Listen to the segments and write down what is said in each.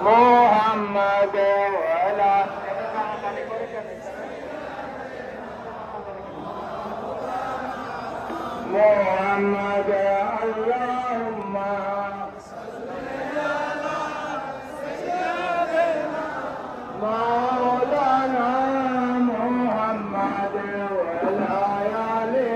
मोहम्मद वाला मोहम्मद अल्लाहुम्मा मौलाना मोहम्मद वाला आले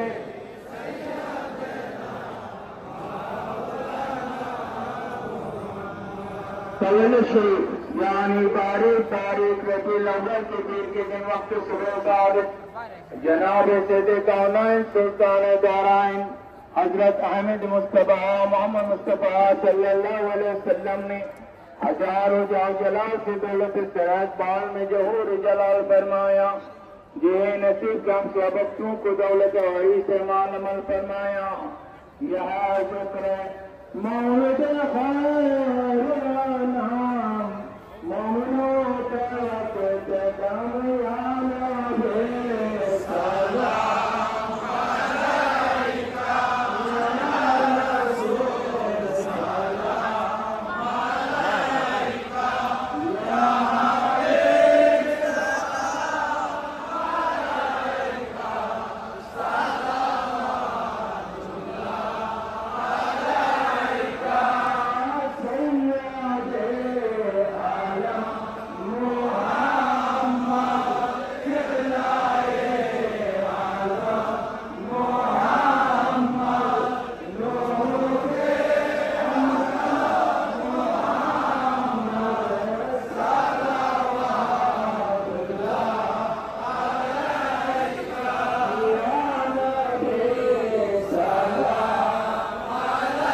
सल्लल्लाहु शरीफ यानी बारीक बारीक रबीउल अव्वल के पीर के दिन वक्त सुबह बाद जनाब सैयद कौनैन सुल्तान दाराइन हजरत अहमद मुस्तफा मोहम्मद मुस्तफा सल्लल्लाहु अलैहि वसल्लम ने हजारों जलाल से दौलत सराज बाल में जहूर जलाल फरमाया। ये नसीब का सबकतों को दौलत वही से माल अमल फरमाया। यह शुक्र मौलद नाम मौनो तक दमयाना भे सलाम अलैका या रसूल सलाम अलैका या हबीब सलाम अलैका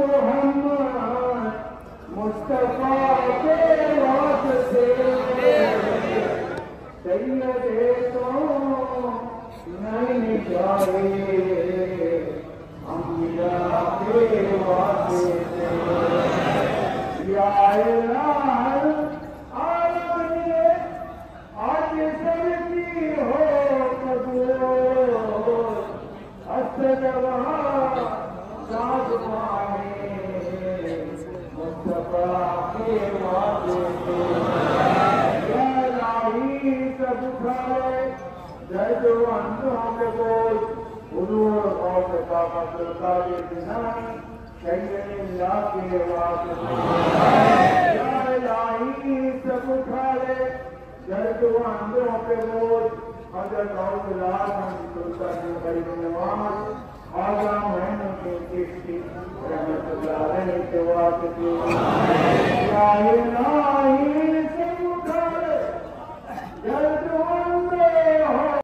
मोहम्मद मुस्तफा के वास्ते सैयदे तो नहीं जाए अम्बिया के वास्ते या इलाह आलम ने आज सबकी हो कबूल असद वहाँ साथ माने मुस्तफा के वास्ते या इलाही सब उठाए दर्द अंधों के बोझ हुजूर और सकाफत का ये दिनाई शैय्यल्लाह के वास्ते या इलाही सब उठा ले दर्द अंधों के बोझ हज़रत औलाद सुल्तान गरीब नवाज आगा मोहन के चिश्ती रहमतुल्लाह अलैहि के वास्ते या इलाही